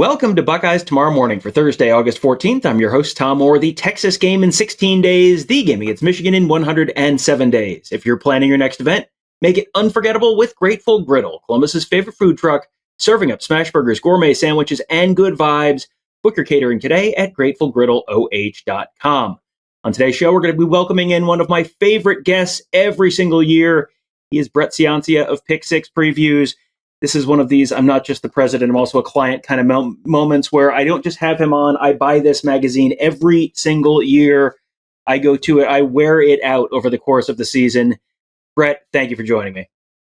Welcome to Buckeyes Tomorrow Morning for Thursday, August 14th. I'm your host, Tom Orr. The Texas game in 16 days, the game against Michigan in 107 days. If you're planning your next event, make it unforgettable with Grateful Griddle, Columbus's favorite food truck, serving up smash burgers, gourmet sandwiches, and good vibes. Book your catering today at gratefulgriddleoh.com. On today's show, we're going to be welcoming in one of my favorite guests every single year. He is Brett Ciancia of Pick Six Previews. This is one of these, I'm not just the president, I'm also a client kind of moments where I don't just have him on. I buy this magazine every single year. I go to it. I wear it out over the course of the season. Brett, thank you for joining me.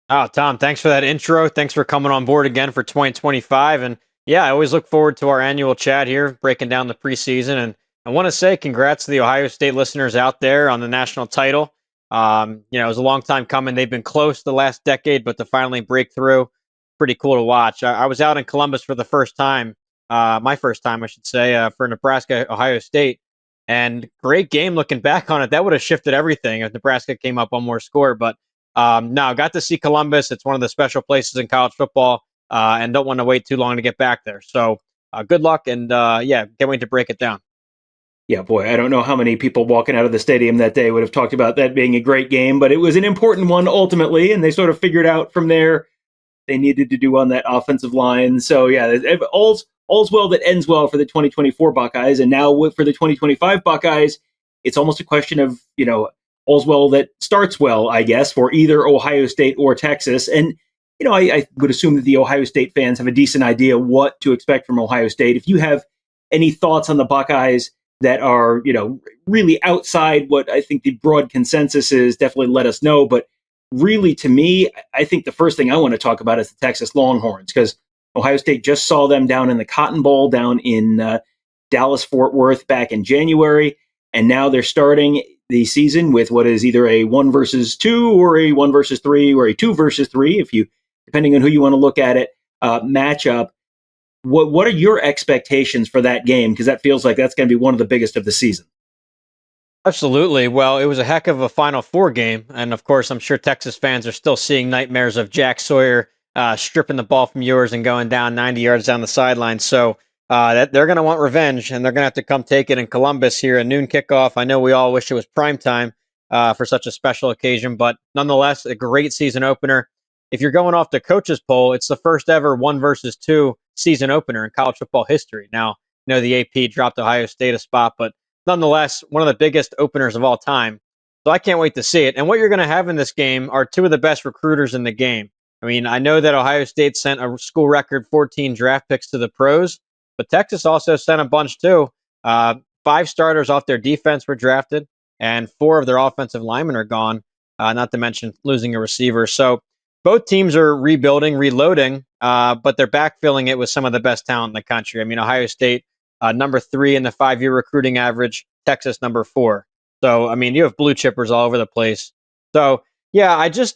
Oh, Tom, thanks for that intro. Thanks for coming on board again for 2025. And yeah, I always look forward to our annual chat here, breaking down the preseason. And I want to say congrats to the Ohio State listeners out there on the national title. It was a long time coming. They've been close the last decade, but to finally break through, pretty cool to watch. I was out in Columbus for the first time, my first time, I should say, for Nebraska, Ohio State. And great game looking back on it. That would have shifted everything if Nebraska came up one more score. But no, got to see Columbus. It's one of the special places in college football, and don't want to wait too long to get back there. So good luck, and can't wait to break it down. Yeah, boy, I don't know how many people walking out of the stadium that day would have talked about that being a great game, but it was an important one ultimately, and they sort of figured out from there they needed to do on that offensive line. So yeah, all's well that ends well for the 2024 Buckeyes. And now for the 2025 Buckeyes, it's almost a question of, all's well that starts well, I guess, for either Ohio State or Texas. And, I would assume that the Ohio State fans have a decent idea what to expect from Ohio State. If you have any thoughts on the Buckeyes that are, really outside what I think the broad consensus is, definitely let us know. But really, to me, I think the first thing I want to talk about is the Texas Longhorns, because Ohio State just saw them down in the Cotton Bowl down in Dallas-Fort Worth back in January, and now they're starting the season with what is either a 1 versus 2 or a 1 versus 3 or a 2 versus 3, depending on who you want to look at it, matchup. What are your expectations for that game? Because that feels like that's going to be one of the biggest of the season. Absolutely. Well, it was a heck of a Final Four game. And of course, I'm sure Texas fans are still seeing nightmares of Jack Sawyer stripping the ball from yours and going down 90 yards down the sideline. So they're going to want revenge, and they're going to have to come take it in Columbus here, a noon kickoff. I know we all wish it was prime time for such a special occasion, but nonetheless, a great season opener. If you're going off the coaches poll, it's the first ever 1 versus 2 season opener in college football history. Now, the AP dropped Ohio State a spot, but nonetheless, one of the biggest openers of all time. So I can't wait to see it. And what you're going to have in this game are two of the best recruiters in the game. I mean, I know that Ohio State sent a school record 14 draft picks to the pros, but Texas also sent a bunch too. 5 starters off their defense were drafted, and 4 of their offensive linemen are gone, not to mention losing a receiver. So both teams are rebuilding, reloading, but they're backfilling it with some of the best talent in the country. I mean, Ohio State, number 3 in the 5-year recruiting average, Texas number 4. So, I mean, you have blue chippers all over the place. So, yeah, I just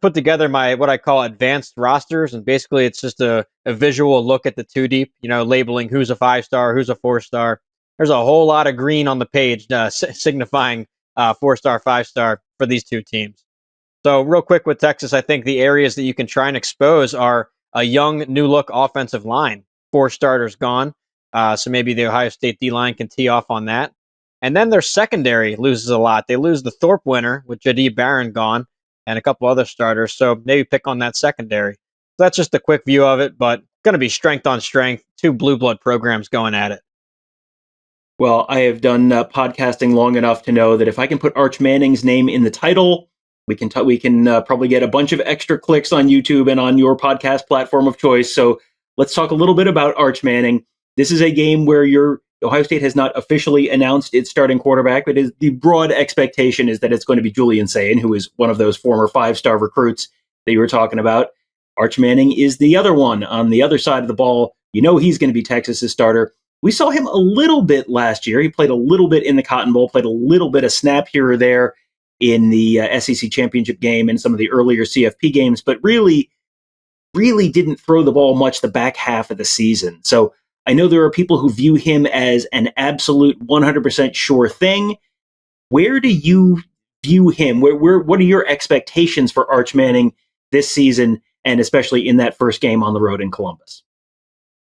put together my what I call advanced rosters, and basically it's just a visual look at the 2 deep, labeling who's a 5-star, who's a 4-star. There's a whole lot of green on the page signifying 4-star, 5-star for these 2 teams. So, real quick with Texas, I think the areas that you can try and expose are a young, new-look offensive line. 4 starters gone. So maybe the Ohio State D-line can tee off on that. And then their secondary loses a lot. They lose the Thorpe winner with Jadee Barron gone and a couple other starters. So maybe pick on that secondary. So that's just a quick view of it, but going to be strength on strength. 2 blue blood programs going at it. Well, I have done podcasting long enough to know that if I can put Arch Manning's name in the title, we can probably get a bunch of extra clicks on YouTube and on your podcast platform of choice. So let's talk a little bit about Arch Manning. This is a game where Ohio State has not officially announced its starting quarterback, but the broad expectation is that it's going to be Julian Sayin, who is one of those former 5-star recruits that you were talking about. Arch Manning is the other one on the other side of the ball. He's going to be Texas's starter. We saw him a little bit last year. He played a little bit in the Cotton Bowl, played a little bit of snap here or there in the SEC championship game and some of the earlier CFP games, but really didn't throw the ball much the back half of the season. So I know there are people who view him as an absolute 100% sure thing. Where do you view him? What are your expectations for Arch Manning this season, and especially in that first game on the road in Columbus?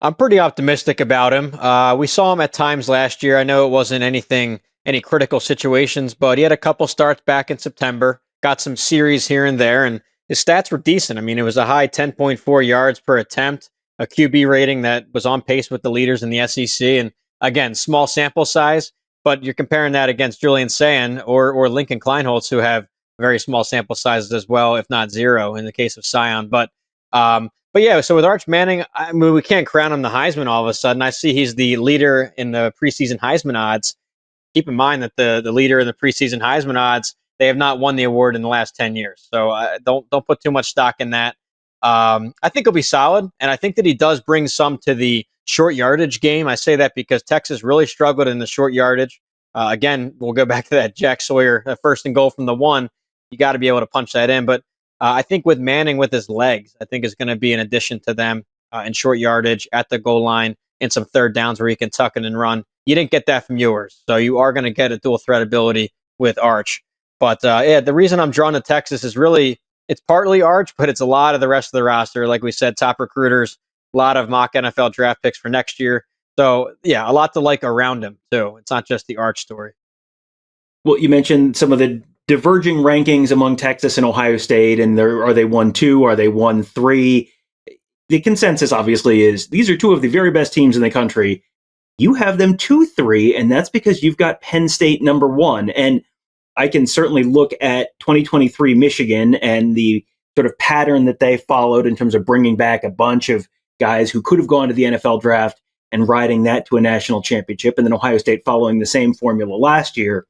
I'm pretty optimistic about him. We saw him at times last year. I know it wasn't any critical situations, but he had a couple starts back in September, got some series here and there, and his stats were decent. I mean, it was a high 10.4 yards per attempt, a QB rating that was on pace with the leaders in the SEC. And again, small sample size, but you're comparing that against Julian Sayin or Lincoln Kienholz, who have very small sample sizes as well, if not zero in the case of Scion. But yeah, so with Arch Manning, I mean, we can't crown him the Heisman all of a sudden. I see he's the leader in the preseason Heisman odds. Keep in mind that the leader in the preseason Heisman odds, they have not won the award in the last 10 years. So don't put too much stock in that. I think he'll be solid, and I think that he does bring some to the short yardage game. I say that because Texas really struggled in the short yardage. Again, we'll go back to that Jack Sawyer first and goal from the one. You got to be able to punch that in, but I think with Manning with his legs, I think is going to be an addition to them in short yardage at the goal line in some third downs where he can tuck it and run. You didn't get that from Ewers, so you are going to get a dual threat ability with Arch. But yeah, the reason I'm drawn to Texas is really it's partly Arch, but it's a lot of the rest of the roster. Like we said, top recruiters, a lot of mock NFL draft picks for next year. So yeah, a lot to like around him too. It's not just the Arch story. Well, you mentioned some of the diverging rankings among Texas and Ohio State, and are they 1-2? Are they 1-3? The consensus obviously is these are two of the very best teams in the country. You have them 2-3, and that's because you've got Penn State number 1. And I can certainly look at 2023 Michigan and the sort of pattern that they followed in terms of bringing back a bunch of guys who could have gone to the NFL draft and riding that to a national championship, and then Ohio State following the same formula last year.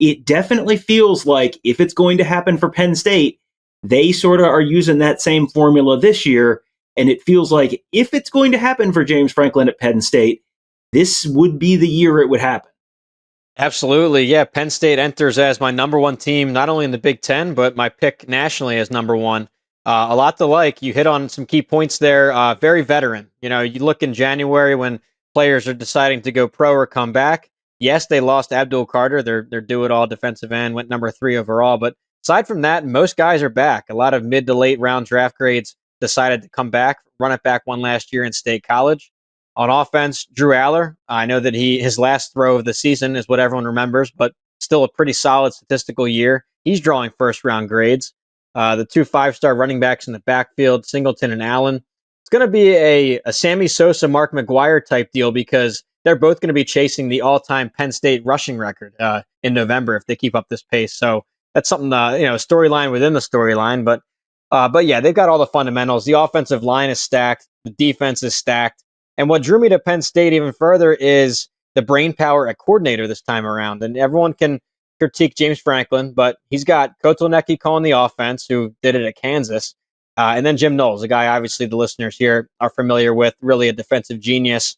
It definitely feels like if it's going to happen for Penn State, they sort of are using that same formula this year. And it feels like if it's going to happen for James Franklin at Penn State, this would be the year it would happen. Absolutely. Yeah. Penn State enters as my number one team, not only in the Big Ten, but my pick nationally as number one. A lot to like. You hit on some key points there. Very veteran. You know, you look in January when players are deciding to go pro or come back. Yes, they lost Abdul Carter, their do-it-all defensive end, went number 3 overall. But aside from that, most guys are back. A lot of mid to late round draft grades decided to come back. Run it back one last year in State College. On offense, Drew Aller. I know that his last throw of the season is what everyone remembers, but still a pretty solid statistical year. He's drawing first-round grades. The 2 5-star running backs in the backfield, Singleton and Allen. It's going to be a Sammy Sosa, Mark McGuire type deal because they're both going to be chasing the all-time Penn State rushing record in November if they keep up this pace. So that's something, a storyline within the storyline. But yeah, they've got all the fundamentals. The offensive line is stacked. The defense is stacked. And what drew me to Penn State even further is the brain power at coordinator this time around. And everyone can critique James Franklin, but he's got Kotelnicki calling the offense, who did it at Kansas. And then Jim Knowles, a guy obviously the listeners here are familiar with, really a defensive genius.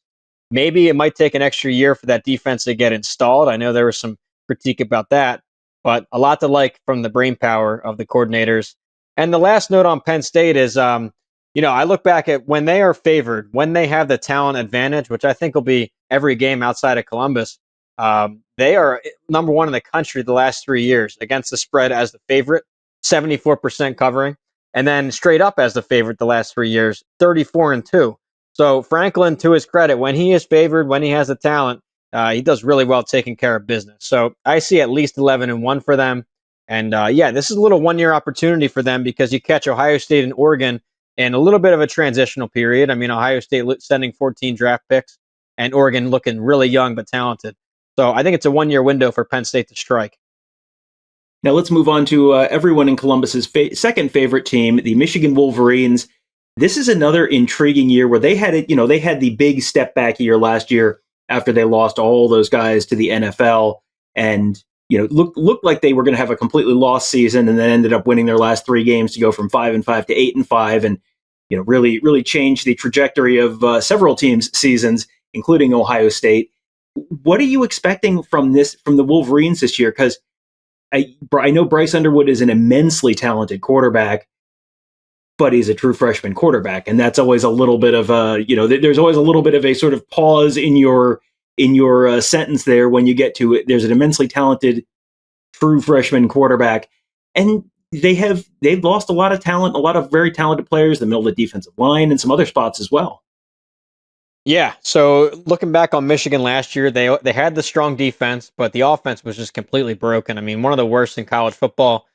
Maybe it might take an extra year for that defense to get installed. I know there was some critique about that, but a lot to like from the brain power of the coordinators. And the last note on Penn State is, I look back at when they are favored, when they have the talent advantage, which I think will be every game outside of Columbus. They are number 1 in the country the last 3 years against the spread as the favorite, 74% covering, and then straight up as the favorite the last 3 years, 34-2. So Franklin, to his credit, when he is favored, when he has the talent, he does really well taking care of business. So I see at least 11-1 for them. And this is a little one-year opportunity for them because you catch Ohio State and Oregon in a little bit of a transitional period. I mean, Ohio State sending 14 draft picks and Oregon looking really young but talented. So I think it's a one-year window for Penn State to strike. Now let's move on to everyone in Columbus's second favorite team, the Michigan Wolverines. This is another intriguing year where they had it. They had the big step back year last year after they lost all those guys to the NFL, and looked like they were going to have a completely lost season, and then ended up winning their last 3 games to go from 5-5 to 8-5, and really changed the trajectory of several teams' seasons, including Ohio State. What are you expecting from the Wolverines this year? Because I know Bryce Underwood is an immensely talented quarterback, but he's a true freshman quarterback, and that's always a little bit of a there's always a little bit of a sort of pause in your sentence there when you get to it. There's an immensely talented true freshman quarterback, and they've lost a lot of talent, a lot of very talented players in the middle of the defensive line and some other spots as well. Yeah. So looking back on Michigan last year, they had the strong defense, but the offense was just completely broken. I mean, one of the worst in college football.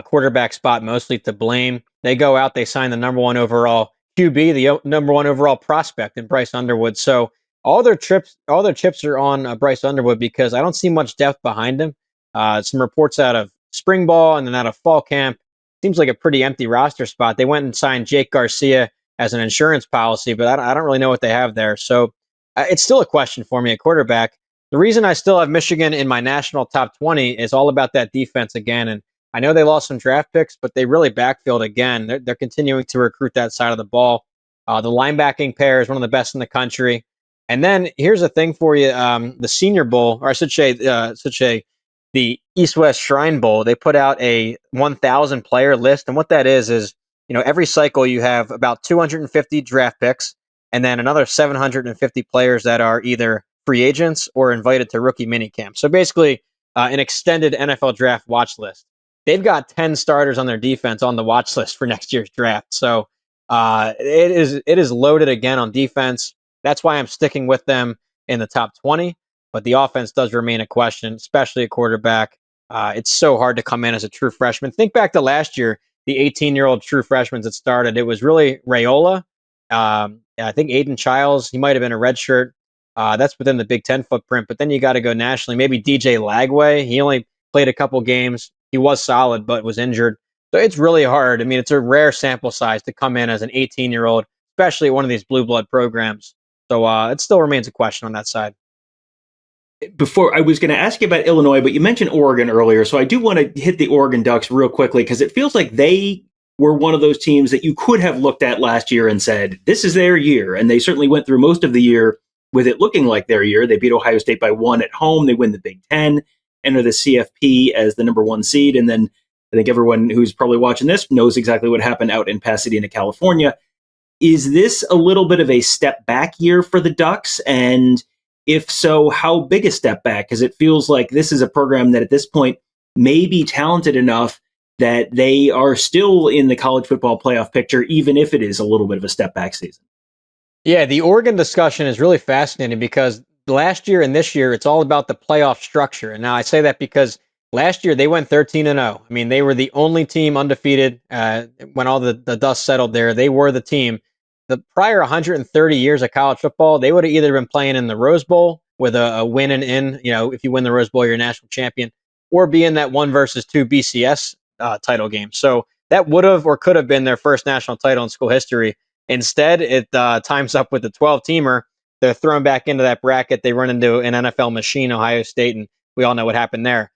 Quarterback spot mostly to blame. They go out, they sign the number one overall QB, the number one overall prospect in Bryce Underwood. So all their chips are on Bryce Underwood because I don't see much depth behind him. Some reports out of spring ball and then out of fall camp. Seems like a pretty empty roster spot. They went and signed Jake Garcia as an insurance policy, but I don't really know what they have there. So it's still a question for me at quarterback. The reason I still have Michigan in my national top 20 is all about that defense again. And I know they lost some draft picks, but they really backfilled again. They're continuing to recruit that side of the ball. The linebacking pair is one of the best in the country. And then here's the thing for you: the Senior Bowl, or I should say, the East West Shrine Bowl. They put out a 1,000 player list, and what that is every cycle you have about 250 draft picks, and then another 750 players that are either free agents or invited to rookie minicamp. So basically, an extended NFL draft watch list. They've got 10 starters on their defense on the watch list for next year's draft. So it is loaded again on defense. That's why I'm sticking with them in the top 20. But the offense does remain a question, especially a quarterback. It's so hard to come in as a true freshman. Think back to last year, the 18-year-old true freshmen that started. It was really Raiola. I think Aiden Childs, he might have been a redshirt. That's within the Big Ten footprint. But then you got to go nationally. Maybe DJ Lagway. He only played a couple games. He was solid, but was injured. So it's really hard. I mean, it's a rare sample size to come in as an 18-year-old, especially at one of these blue blood programs. So it still remains a question on that side. Before I was going to ask you about Illinois, but you mentioned Oregon earlier, so I do want to hit the Oregon Ducks real quickly because it feels like they were one of those teams that you could have looked at last year and said, this is their year. And they certainly went through most of the year with it looking like their year. They beat Ohio State by 1 at home. They win the Big Ten, enter the CFP as the number 1 seed. And then I think everyone who's probably watching this knows exactly what happened out in Pasadena, California. Is this a little bit of a step back year for the Ducks? And if so, how big a step back? Because it feels like this is a program that at this point may be talented enough that they are still in the college football playoff picture, even if it is a little bit of a step back season. Yeah, the Oregon discussion is really fascinating because last year and this year, it's all about the playoff structure. And now I say that because last year they went 13-0. I mean, they were the only team undefeated when all the dust settled there. They were the team. The prior 130 years of college football, they would have either been playing in the Rose Bowl with a win and in, if you win the Rose Bowl, you're a national champion, or be in that 1 versus 2 BCS title game. So that would have or could have been their first national title in school history. Instead, it times up with the 12-teamer. They're thrown back into that bracket. They run into an NFL machine, Ohio State, and we all know what happened there.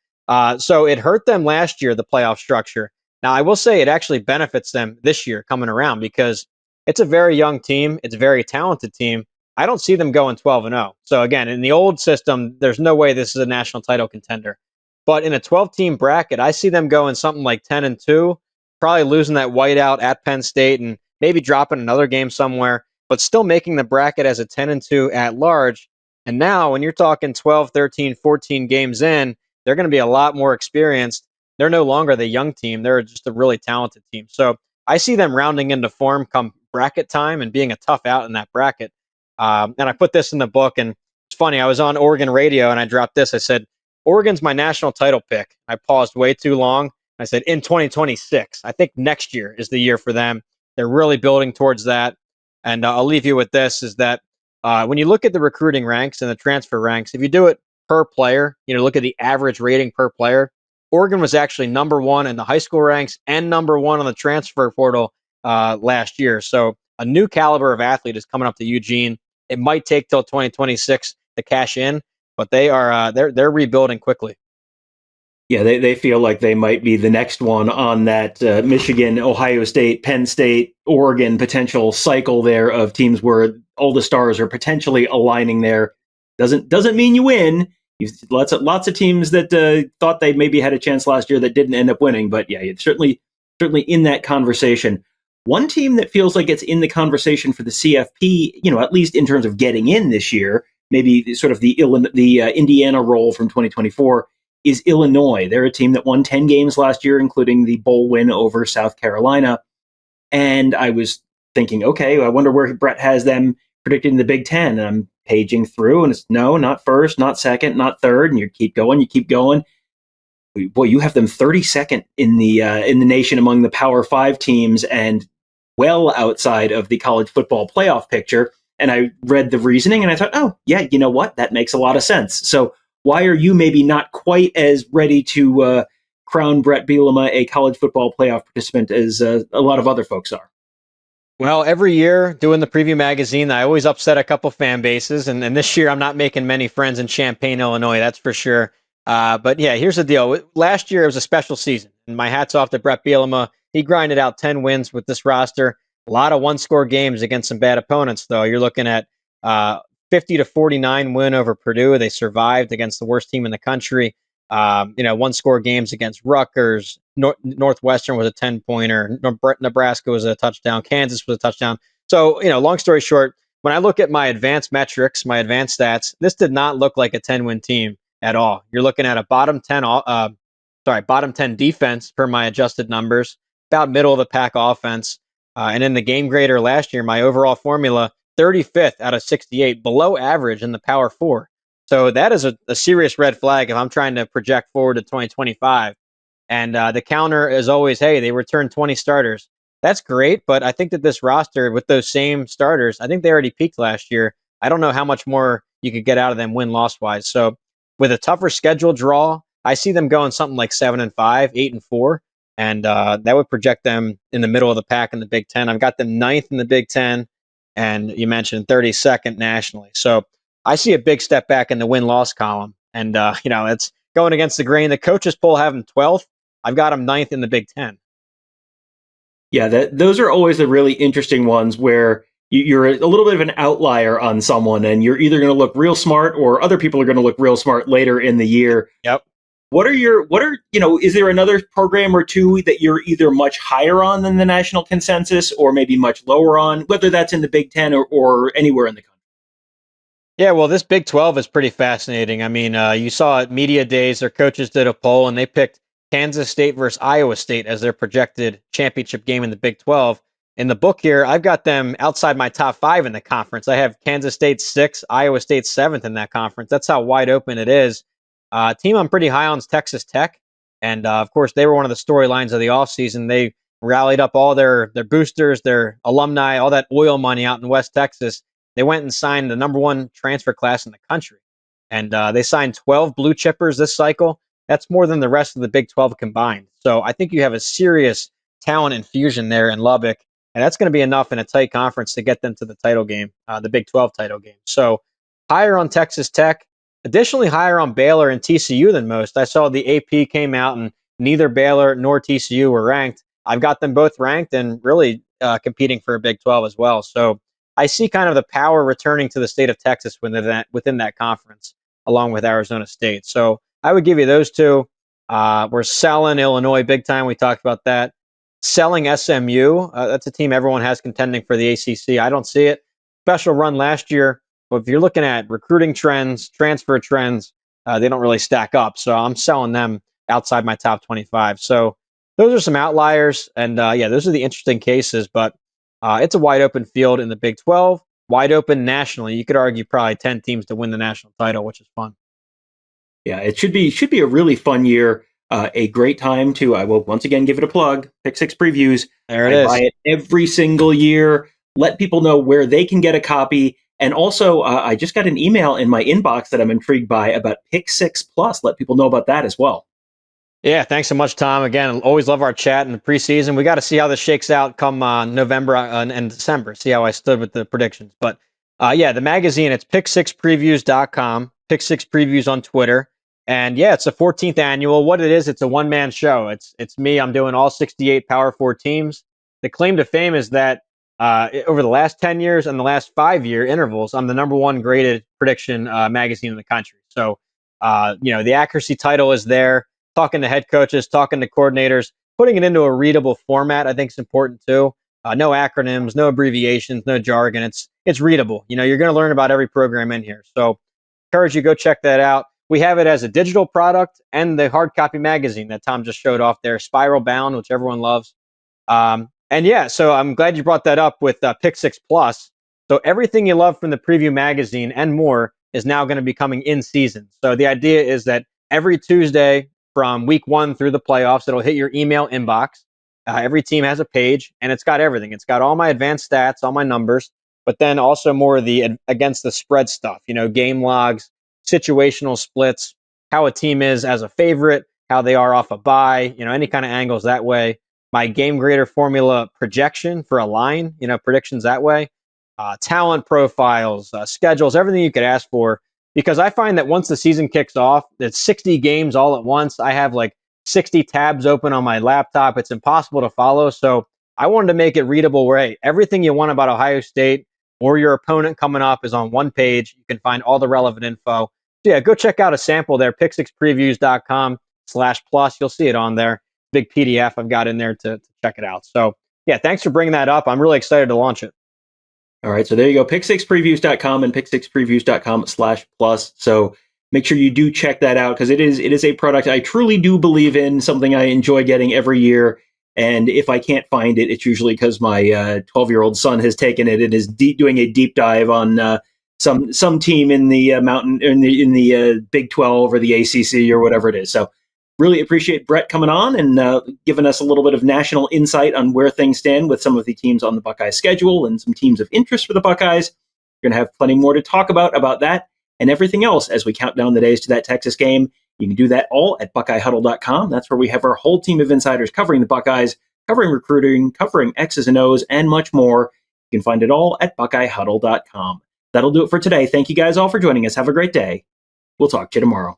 So it hurt them last year, the playoff structure. Now, I will say it actually benefits them this year coming around because it's a very young team. It's a very talented team. I don't see them going 12-0. So again, in the old system, there's no way this is a national title contender. But in a 12-team bracket, I see them going something like 10-2, probably losing that whiteout at Penn State and maybe dropping another game somewhere, but still making the bracket as a 10-2 at large. And now when you're talking 12, 13, 14 games in, they're going to be a lot more experienced. They're no longer the young team. They're just a really talented team. So I see them rounding into form come bracket time and being a tough out in that bracket. And I put this in the book, and it's funny. I was on Oregon radio, and I dropped this. I said, Oregon's my national title pick. I paused way too long. I said, in 2026. I think next year is the year for them. They're really building towards that. And I'll leave you with this, is that when you look at the recruiting ranks and the transfer ranks, if you do it per player, look at the average rating per player, Oregon was actually number 1 in the high school ranks and number 1 on the transfer portal last year. So a new caliber of athlete is coming up to Eugene. It might take till 2026 to cash in, but they're rebuilding quickly. Yeah, they feel like they might be the next one on that Michigan, Ohio State, Penn State, Oregon potential cycle there of teams where all the stars are potentially aligning there. Doesn't mean you win. Lots of teams that thought they maybe had a chance last year that didn't end up winning. But yeah, it's certainly in that conversation. One team that feels like it's in the conversation for the CFP, at least in terms of getting in this year, maybe sort of the Indiana role from 2024, is Illinois. They're a team that won 10 games last year, including the bowl win over South Carolina. And I was thinking, okay, I wonder where Brett has them predicting the Big Ten, and I'm paging through, and it's no, not first, not second, not third, and you keep going. Boy, you have them 32nd in the nation among the Power Five teams, and well outside of the college football playoff picture. And I read the reasoning, and I thought, oh yeah, you know what? That makes a lot of sense. So why are you maybe not quite as ready to crown Brett Bielema a college football playoff participant as a lot of other folks are? Well, every year doing the preview magazine, I always upset a couple fan bases. And this year, I'm not making many friends in Champaign, Illinois, that's for sure. But yeah, here's the deal. Last year, it was a special season. And my hat's off to Brett Bielema. He grinded out 10 wins with this roster. A lot of one-score games against some bad opponents, though. You're looking at 50-49 win over Purdue. They survived against the worst team in the country. One-score games against Rutgers. Northwestern was a 10-pointer. Nebraska was a touchdown. Kansas was a touchdown. So, long story short, when I look at my advanced metrics, my advanced stats, this did not look like a 10-win team at all. You're looking at a bottom 10 defense per my adjusted numbers, about middle of the pack offense. And in the game grader last year, my overall formula, 35th out of 68, below average in the Power Four. So that is a serious red flag if I'm trying to project forward to 2025. And the counter is always, hey, they returned 20 starters. That's great, but I think that this roster with those same starters, I think they already peaked last year. I don't know how much more you could get out of them win-loss wise. So with a tougher schedule draw, I see them going something like 7-5, 8-4, and that would project them in the middle of the pack in the Big Ten. I've got them 9th in the Big Ten, and you mentioned 32nd nationally. So I see a big step back in the win-loss column, and it's going against the grain. The coaches poll have them 12th. I've got them 9th in the Big Ten. Yeah, those are always the really interesting ones where you're a little bit of an outlier on someone, and you're either going to look real smart or other people are going to look real smart later in the year. Yep. Is there another program or two that you're either much higher on than the national consensus or maybe much lower on, whether that's in the Big Ten or anywhere in the country? Yeah, well, this Big 12 is pretty fascinating. I mean, you saw at Media Days, their coaches did a poll, and they picked Kansas State versus Iowa State as their projected championship game in the Big 12. In the book here, I've got them outside my top 5 in the conference. I have Kansas State 6th, Iowa State 7th in that conference. That's how wide open it is. Team I'm pretty high on is Texas Tech. And, of course, they were one of the storylines of the offseason. They rallied up all their boosters, their alumni, all that oil money out in West Texas. They went and signed the number 1 transfer class in the country. And they signed 12 blue chippers this cycle. That's more than the rest of the Big 12 combined. So I think you have a serious talent infusion there in Lubbock. And that's going to be enough in a tight conference to get them to the title game, the Big 12 title game. So higher on Texas Tech, additionally higher on Baylor and TCU than most. I saw the AP came out and neither Baylor nor TCU were ranked. I've got them both ranked and really competing for a Big 12 as well. So I see kind of the power returning to the state of Texas within that conference, along with Arizona State. So I would give you those two. We're selling Illinois big time. We talked about that. Selling SMU. That's a team everyone has contending for the ACC. I don't see it. Special run last year. But if you're looking at recruiting trends, transfer trends, they don't really stack up. So I'm selling them outside my top 25. So those are some outliers. And those are the interesting cases. But it's a wide open field in the Big 12, wide open nationally. You could argue probably 10 teams to win the national title, which is fun. Yeah, it should be a really fun year. A great time to, I will once again give it a plug, Pick Six Previews. There it is. Buy it every single year. Let people know where they can get a copy. And also, I just got an email in my inbox that I'm intrigued by about Pick Six Plus. Let people know about that as well. Yeah, thanks so much, Tom. Again, always love our chat in the preseason. We got to see how this shakes out come November and December, see how I stood with the predictions. But the magazine, it's pick6previews.com, Pick Six Previews on Twitter. And yeah, it's a 14th annual. What it is, it's a one-man show. It's me. I'm doing all 68 Power 4 teams. The claim to fame is that over the last 10 years and the last 5-year intervals, I'm the number 1 graded prediction magazine in the country. So, the accuracy title is there. Talking to head coaches, talking to coordinators, putting it into a readable format, I think is important too. No acronyms, no abbreviations, no jargon. It's readable. You're going to learn about every program in here. So, encourage you to go check that out. We have it as a digital product and the hard copy magazine that Tom just showed off there, spiral bound, which everyone loves. So I'm glad you brought that up with Pick Six Plus. So everything you love from the preview magazine and more is now going to be coming in season. So the idea is that every Tuesday from week 1 through the playoffs, it'll hit your email inbox. Every team has a page, and it's got everything. It's got all my advanced stats, all my numbers, but then also more of the against the spread stuff, game logs, situational splits, how a team is as a favorite, how they are off a bye, any kind of angles that way. My game grader formula projection for a line, predictions that way. Talent profiles, schedules, everything you could ask for. Because I find that once the season kicks off, it's 60 games all at once. I have like 60 tabs open on my laptop. It's impossible to follow. So I wanted to make it readable where, hey, everything you want about Ohio State or your opponent coming up is on one page. You can find all the relevant info. So yeah, go check out a sample there, pick6previews.com/plus. You'll see it on there. Big PDF I've got in there to check it out. So yeah, thanks for bringing that up. I'm really excited to launch it. All right, so there you go, pick6previews.com and pick6previews.com/plus. So make sure you do check that out because it is a product I truly do believe in, something I enjoy getting every year. And if I can't find it, it's usually because my 12-year-old son has taken it and is doing a deep dive on some team in the mountain in the Big 12 or the ACC or whatever it is. So really appreciate Brett coming on and giving us a little bit of national insight on where things stand with some of the teams on the Buckeye schedule and some teams of interest for the Buckeyes. We're going to have plenty more to talk about that and everything else as we count down the days to that Texas game. You can do that all at BuckeyeHuddle.com. That's where we have our whole team of insiders covering the Buckeyes, covering recruiting, covering X's and O's, and much more. You can find it all at BuckeyeHuddle.com. That'll do it for today. Thank you guys all for joining us. Have a great day. We'll talk to you tomorrow.